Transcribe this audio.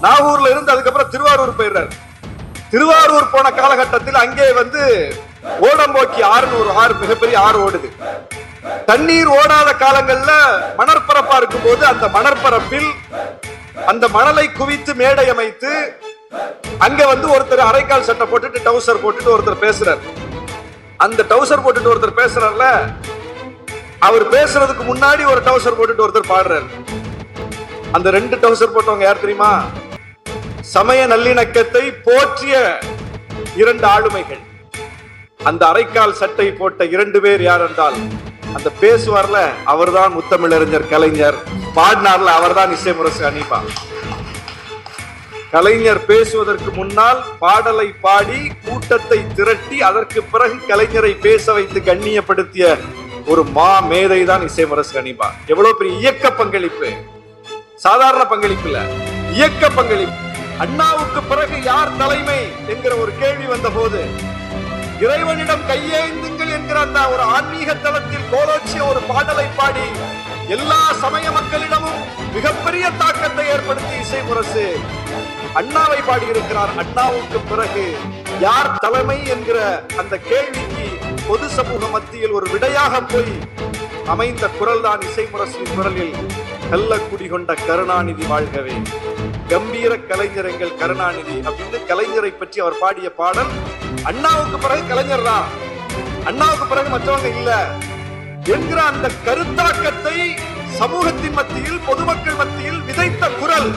நாகூர்ல இருந்து அதுக்கப்புறம் திருவாரூர் போயிடுறாரு. திருவாரூர் போன காலகட்டத்தில் அங்கே ஓடம்போக்கி ஆறுன்னு ஒரு ஆறு, மிகப்பெரிய ஆறு ஓடுது. தண்ணீர் ஓடாத காலங்கள்ல மணற்பரப்பா இருக்கும் போது அந்த மணற்பரப்பில் அந்த மணலை குவித்து மேடை அமைத்து அங்க ஒருத்தர் அரைக்கால் சட்டை போட்டுட்டு டவுசர் போட்டுட்டு ஒருத்தர் பேசுறார். அந்த டவுசர் போட்டுட்டு ஒருத்தர் பேசுறாருல, அவர் பேசுறதுக்கு முன்னாடி ஒரு டவுசர் போட்டுட்டு ஒருத்தர் பாடுறாரு. அந்த ரெண்டு டவுசர் போட்டவங்க யார் தெரியுமா? சமய நல்லிணக்கத்தை போற்றிய இரண்டு ஆளுமைகள். அந்த அரைக்கால் சட்டை போட்ட இரண்டு பேர் யார் என்றால், அந்த பேசுவார்ல அவர்தான் முத்தமிழறிஞர் கலைஞர், பாடினார்ல அவர்தான் இசைமுரசு அனீபா. கலைஞர் பேசுவதற்கு முன்னால் பாடலை பாடி கூட்டத்தை திரட்டி அதற்கு பிறகு கலைஞரை பேச வைத்து கண்ணியப்படுத்திய ஒரு மா மேதை தான் இசைமுரசு அனீபா. எவ்வளவு பெரிய இயக்க பங்களிப்பு! சாதாரண பங்களிப்பு இல்ல, இயக்க பங்களிப்பு. அண்ணாவுக்கு பிறகு யார் தலைமை என்கிற ஒரு கேள்வி வந்த போது இறைவனிடம் கையேந்துங்கள் என்கிற அந்த ஒரு ஆன்மீக தளத்தில் கோலோச்சிய ஒரு பாடலை பாடி எல்லா சமய மக்களிடமும் மிகப்பெரிய தாக்கத்தை ஏற்படுத்தி இசைமுரசு அண்ணாவை பாடியிருக்கிறார். அண்ணாவுக்கு பிறகு யார் தலைமை என்கிற அந்த கேள்விக்கு பொது சமூக மத்தியில் ஒரு விடையாக போய் அமைந்த குரல் தான் இசைமுரசின் குரலில் கள்ள குடிகொண்ட கருணாநிதி வாழ்கவே, கம்பீர கலைஞர் எங்கள் கருணாநிதி அப்படின்னு கலைஞரை பற்றி அவர் பாடிய பாடல். அண்ணாவுக்கு பிறகு கலைஞர் தான், அண்ணாவுக்கு பிறகு மற்றவங்க இல்ல என்கிற அந்த கருத்தாக்கத்தை சமூகத்தின் மத்தியில், பொதுமக்கள் மத்தியில் விதைத்த குரல்